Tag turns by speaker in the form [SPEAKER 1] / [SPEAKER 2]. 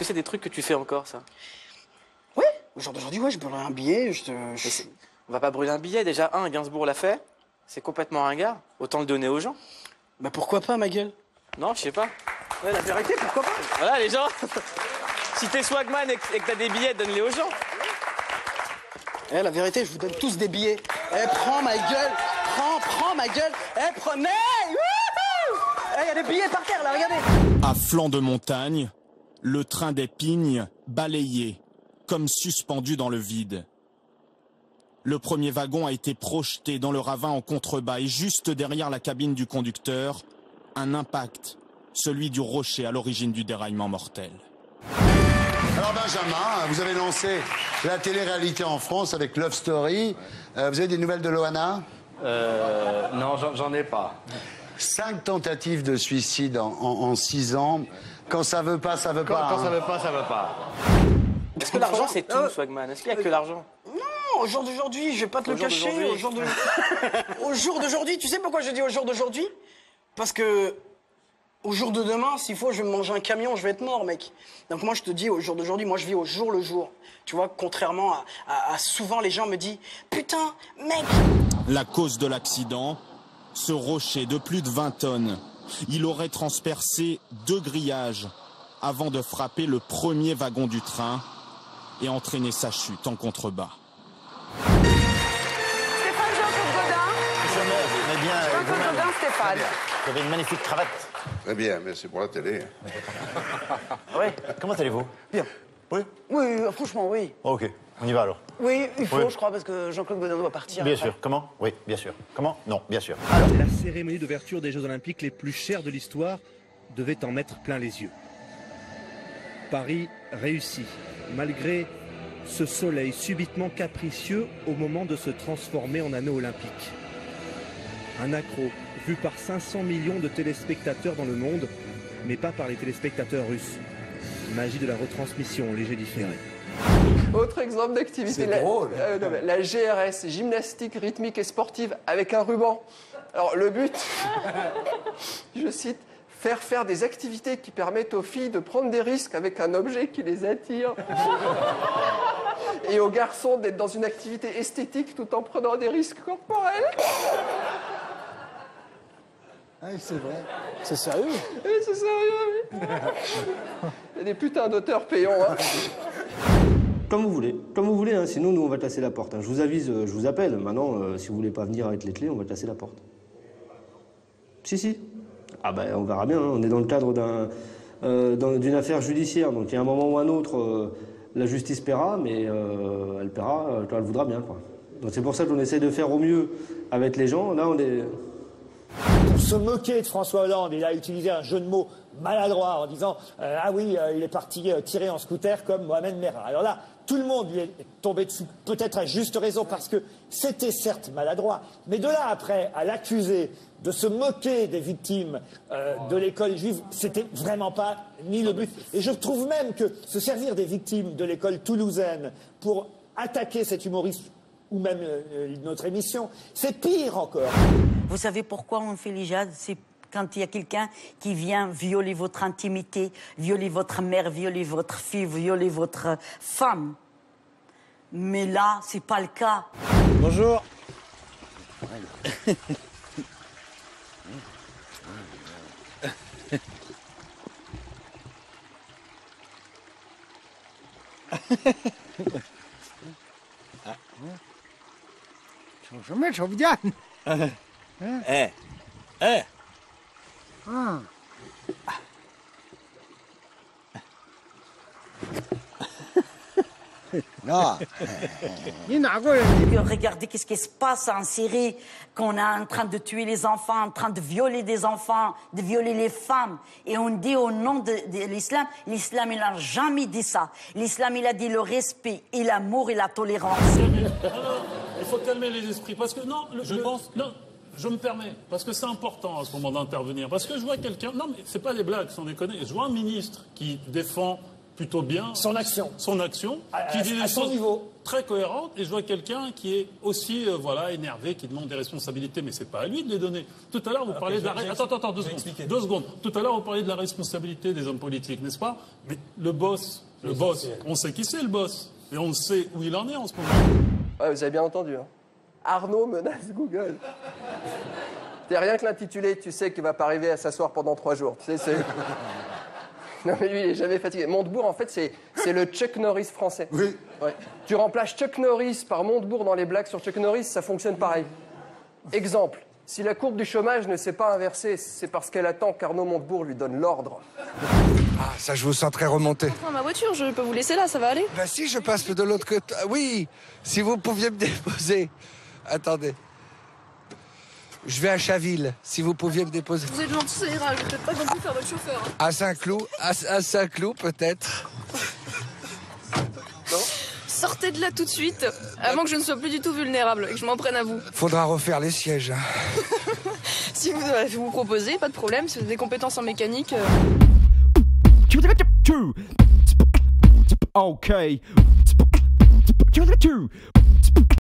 [SPEAKER 1] que c'est des trucs que tu fais encore, ça?
[SPEAKER 2] Ouais, au jour d'aujourd'hui, ouais, je brûlerai un billet,
[SPEAKER 1] On va pas brûler un billet, déjà. Gainsbourg l'a fait. C'est complètement ringard. Autant le donner aux gens.
[SPEAKER 2] Bah pourquoi pas, ma gueule?
[SPEAKER 1] Non, je sais pas.
[SPEAKER 2] Ouais, la vérité, pourquoi pas?
[SPEAKER 1] Voilà, les gens. Si t'es swagman et que t'as des billets, donne-les aux gens.
[SPEAKER 2] Eh, la vérité, je vous donne tous des billets. Eh, prends ma gueule. Prends ma gueule. Eh, prenez. Eh, y a des billets par terre, là, regardez.
[SPEAKER 3] À flanc de montagne, le train des Pignes balayé, comme suspendu dans le vide. Le premier wagon a été projeté dans le ravin en contrebas et juste derrière la cabine du conducteur, un impact, celui du rocher à l'origine du déraillement mortel.
[SPEAKER 4] Alors Benjamin, vous avez lancé la télé-réalité en France avec Love Story. Vous avez des nouvelles de Loana?
[SPEAKER 5] Non, j'en ai pas.
[SPEAKER 4] 5 tentatives de suicide en 6 ans. Quand ça veut pas, ça veut pas.
[SPEAKER 5] Quand ça veut pas, ça veut pas.
[SPEAKER 1] Est-ce que l'argent, c'est tout, swagman? Est-ce qu'il y a que l'argent?
[SPEAKER 2] Non, au jour d'aujourd'hui, je vais pas te le cacher. Au jour d'aujourd'hui, tu sais pourquoi je dis au jour d'aujourd'hui? Parce que au jour de demain, s'il faut, je vais me manger un camion, je vais être mort, mec. Donc moi, je te dis, au jour d'aujourd'hui, moi, je vis au jour le jour. Tu vois, contrairement à souvent, les gens me disent, putain, mec.
[SPEAKER 3] La cause de l'accident, ce rocher de plus de 20 tonnes. Il aurait transpercé 2 grillages avant de frapper le premier wagon du train et entraîner sa chute en contrebas.
[SPEAKER 6] Stéphane Jean-Claude Godin. Jean-Claude Godin, Stéphane.
[SPEAKER 7] Vous avez une magnifique cravate.
[SPEAKER 8] Très bien, mais c'est pour la télé.
[SPEAKER 7] Oui. Comment allez-vous?
[SPEAKER 2] Bien.
[SPEAKER 7] Oui.
[SPEAKER 2] Oui, franchement, oui.
[SPEAKER 7] Ok, on y va alors.
[SPEAKER 2] Oui, il faut,
[SPEAKER 7] Oui.
[SPEAKER 2] je crois, parce que Jean-Claude Godin doit partir.
[SPEAKER 7] Bien
[SPEAKER 2] après.
[SPEAKER 7] sûr. Comment? Oui, bien sûr. Comment? Non, bien sûr.
[SPEAKER 9] La cérémonie d'ouverture des Jeux Olympiques les plus chers de l'histoire devait en mettre plein les yeux. Paris réussit, malgré ce soleil subitement capricieux au moment de se transformer en anneau olympique. Un accro vu par 500 millions de téléspectateurs dans le monde, mais pas par les téléspectateurs russes. Magie de la retransmission, léger différé.
[SPEAKER 10] Autre exemple d'activité, la GRS, gymnastique rythmique et sportive avec un ruban. Alors le but, je cite, faire des activités qui permettent aux filles de prendre des risques avec un objet qui les attire. Et aux garçons d'être dans une activité esthétique tout en prenant des risques corporels.
[SPEAKER 4] Ah, c'est vrai.
[SPEAKER 2] C'est sérieux?
[SPEAKER 10] Oui, c'est sérieux, oui. Il y a des putains d'auteurs payants, hein.
[SPEAKER 11] Comme vous voulez, hein. Sinon nous on va te lasser la porte. Hein. Je vous avise, je vous appelle. Maintenant, si vous voulez pas venir avec les clés, on va te lasser la porte. Si. Ah ben on verra bien, hein. On est dans le cadre d'une affaire judiciaire, donc il y a un moment ou un autre, la justice paiera, mais elle paiera quand elle voudra bien, quoi. Donc c'est pour ça qu'on essaie de faire au mieux avec les gens. Là on est...
[SPEAKER 12] Pour se moquer de François Hollande, il a utilisé un jeu de mots maladroit en disant ah oui, il est parti tirer en scooter comme Mohamed Merah. Alors là, tout le monde lui est tombé dessus, peut-être à juste raison, parce que c'était certes maladroit, mais de là après à l'accuser de se moquer des victimes de l'école juive, c'était vraiment pas ni le but. Et je trouve même que se servir des victimes de l'école toulousaine pour attaquer cet humoriste ou même notre émission, c'est pire encore.
[SPEAKER 13] Vous savez pourquoi on fait les jazz? C'est quand il y a quelqu'un qui vient violer votre intimité, violer votre mère, violer votre fille, violer votre femme. Mais là, c'est pas le cas.
[SPEAKER 7] Bonjour.
[SPEAKER 13] Regardez qu'est-ce qui se passe en Syrie, qu'on est en train de tuer les enfants, en train de violer des enfants, de violer les femmes. Et on dit au nom de l'islam, l'islam il n'a jamais dit ça. L'islam il a dit le respect et l'amour et la tolérance.
[SPEAKER 14] Il faut calmer les esprits, parce que non, je me permets, parce que c'est important à ce moment d'intervenir, parce que je vois quelqu'un, non mais c'est pas des blagues, sans déconner, je vois un ministre qui défend plutôt bien
[SPEAKER 12] son action,
[SPEAKER 14] qui dit
[SPEAKER 12] à
[SPEAKER 14] des
[SPEAKER 12] son
[SPEAKER 14] choses
[SPEAKER 12] niveau.
[SPEAKER 14] très cohérentes. Et je vois quelqu'un qui est aussi voilà, énervé, qui demande des responsabilités, mais c'est pas à lui de les donner. Tout à l'heure, vous parlez de la... Attends, 2 secondes. Tout à l'heure, vous parlez de la responsabilité des hommes politiques, n'est-ce pas? Mais le boss, on sait qui c'est le boss. Et on sait où il en est en ce moment.
[SPEAKER 10] Ouais, vous avez bien entendu. Hein. Arnaud menace Google. T'es rien que l'intitulé, tu sais qu'il va pas arriver à s'asseoir pendant 3 jours. Tu sais, c'est... Non mais lui, il est jamais fatigué. Montebourg, en fait, c'est le Chuck Norris français.
[SPEAKER 4] Oui.
[SPEAKER 10] Ouais. Tu remplaces Chuck Norris par Montebourg dans les blagues sur Chuck Norris, ça fonctionne pareil. Exemple, si la courbe du chômage ne s'est pas inversée, c'est parce qu'elle attend qu'Arnaud Montebourg lui donne l'ordre.
[SPEAKER 15] Ah, ça, je vous sens très remonté.
[SPEAKER 16] Dans ma voiture, je peux vous laisser là, ça va aller?
[SPEAKER 15] Bah si, je passe de l'autre côté. Oui, si vous pouviez me déposer. Attendez. Je vais à Chaville, si vous pouviez me déposer.
[SPEAKER 16] Vous êtes gentil, ça ira, je vais peut-être pas non plus faire votre chauffeur. Hein.
[SPEAKER 15] À Saint-Cloud, à Saint-Cloud peut-être.
[SPEAKER 10] Non.
[SPEAKER 16] Sortez de là tout de suite, avant que je ne sois plus du tout vulnérable et que je m'en prenne à vous.
[SPEAKER 15] Faudra refaire les sièges.
[SPEAKER 16] Si vous proposez, pas de problème, si vous avez des compétences en mécanique...
[SPEAKER 17] Okay.